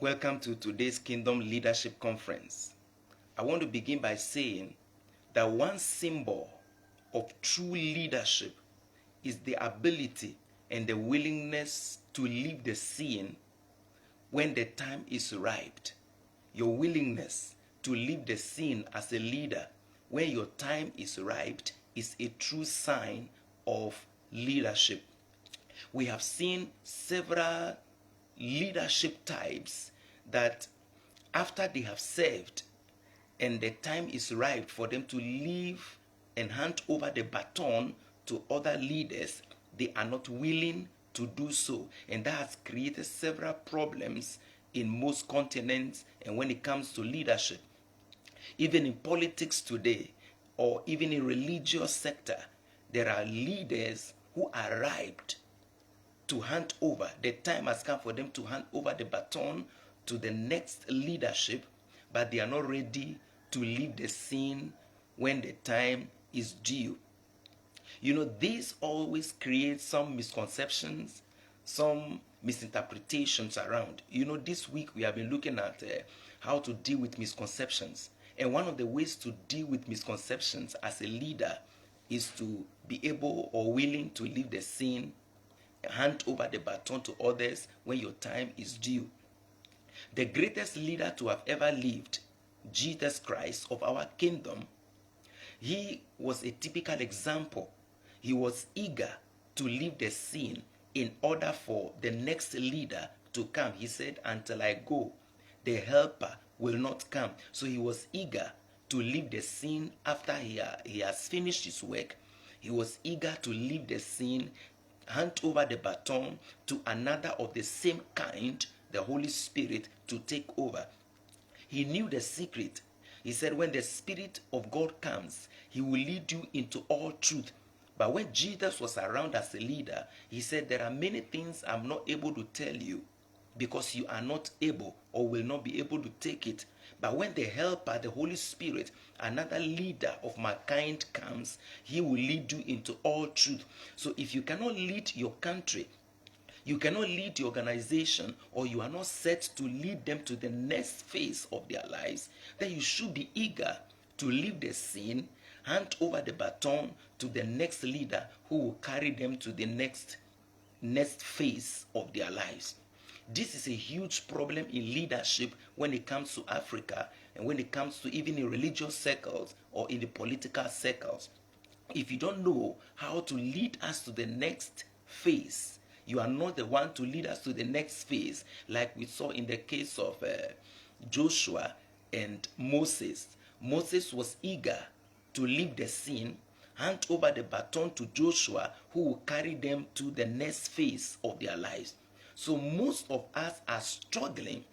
Welcome to today's Kingdom Leadership Conference. I want to begin by saying that one symbol of true leadership is the ability and the willingness to leave the scene when the time is ripe. Your willingness to leave the scene as a leader when your time is ripe is a true sign of leadership. We have seen several leadership types that after they have served and the time is ripe for them to leave and hand over the baton to other leaders, they are not willing to do so. And that has created several problems in most continents and when it comes to leadership. Even in politics today, or even in religious sector, there are leaders who are ripe to hand over. The time has come for them to hand over the baton to the next leadership, but they are not ready to leave the scene when the time is due. You know, this always creates some misconceptions, some misinterpretations around. You know, this week we have been looking at how to deal with misconceptions. And one of the ways to deal with misconceptions as a leader is to be able or willing to leave the scene, hand over the baton to others when your time is due. The greatest leader to have ever lived, Jesus Christ of our kingdom, he was a typical example. He was eager to leave the scene in order for the next leader to come. He said, until I go, the helper will not come. So he was eager to leave the scene after he has finished his work. He was eager to leave the scene, hand over the baton to another of the same kind, the Holy Spirit, to take over. He knew the secret. He said, when the Spirit of God comes, he will lead you into all truth. But when Jesus was around as a leader, he said, there are many things I'm not able to tell you because you are not able or will not be able to take it. But when the helper, the Holy Spirit, another leader of my kind comes, he will lead you into all truth. So if you cannot lead your country, you cannot lead the organization, or you are not set to lead them to the next phase of their lives, then you should be eager to leave the scene, hand over the baton to the next leader who will carry them to the next phase of their lives. This is a huge problem in leadership when it comes to Africa and when it comes to even in religious circles or in the political circles. If you don't know how to lead us to the next phase, you are not the one to lead us to the next phase, like we saw in the case of Joshua and Moses. Moses was eager to leave the scene, hand over the baton to Joshua, who will carry them to the next phase of their lives. So most of us are struggling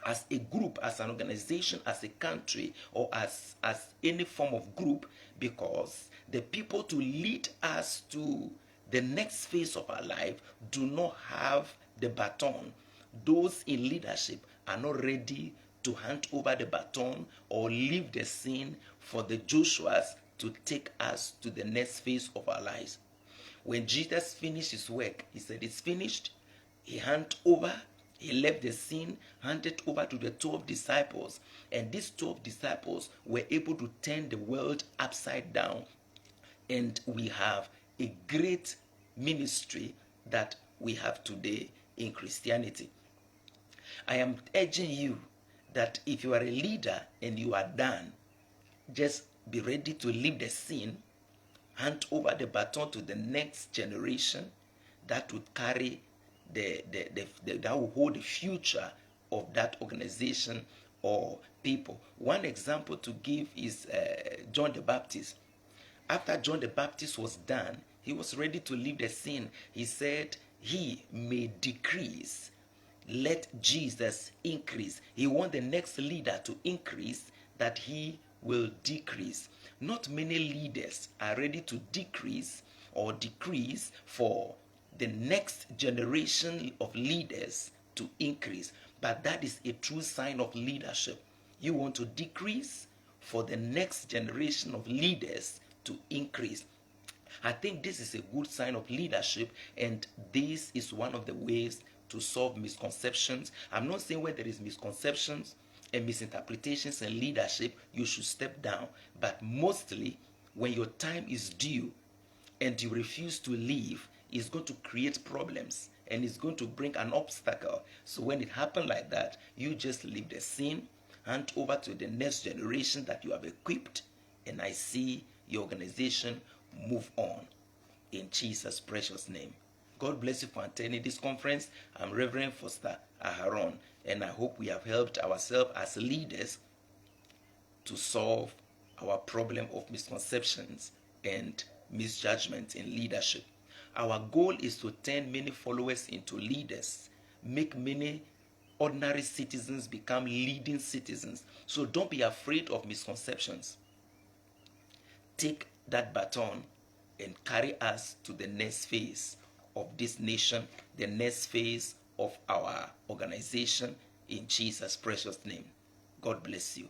as a group, as an organization, as a country, or as any form of group, because the people to lead us to the next phase of our life do not have the baton. Those in leadership are not ready to hand over the baton or leave the scene for the Joshuas to take us to the next phase of our lives. When Jesus finished his work, he said, it's finished. He handed over, he left the scene, handed over to the 12 disciples. And these 12 disciples were able to turn the world upside down. And we have a great ministry that we have today in Christianity. I am urging you that if you are a leader and you are done, just be ready to leave the scene, hand over the baton to the next generation that would carry that will hold the future of that organization or people. One example to give is John the Baptist. After John the Baptist was done, he was ready to leave the scene. He said, he may decrease, let Jesus increase. He wants the next leader to increase, that he will decrease. Not many leaders are ready to decrease or decrease for the next generation of leaders to increase. But that is a true sign of leadership. You want to decrease for the next generation of leaders to increase. I think this is a good sign of leadership, and this is one of the ways to solve misconceptions. I'm not saying where there is misconceptions and misinterpretations in leadership, you should step down. But mostly, when your time is due and you refuse to leave, it's going to create problems and it's going to bring an obstacle. So when it happens like that, you just leave the scene, hand over to the next generation that you have equipped, and I see your organization move on in Jesus' precious name. God bless you for attending this conference. I'm Reverend Foster Aharon, and I hope we have helped ourselves as leaders to solve our problem of misconceptions and misjudgment in leadership. Our goal is to turn many followers into leaders, make many ordinary citizens become leading citizens. So don't be afraid of misconceptions. Take that baton and carry us to the next phase of this nation, the next phase of our organization, in Jesus' precious name. God bless you.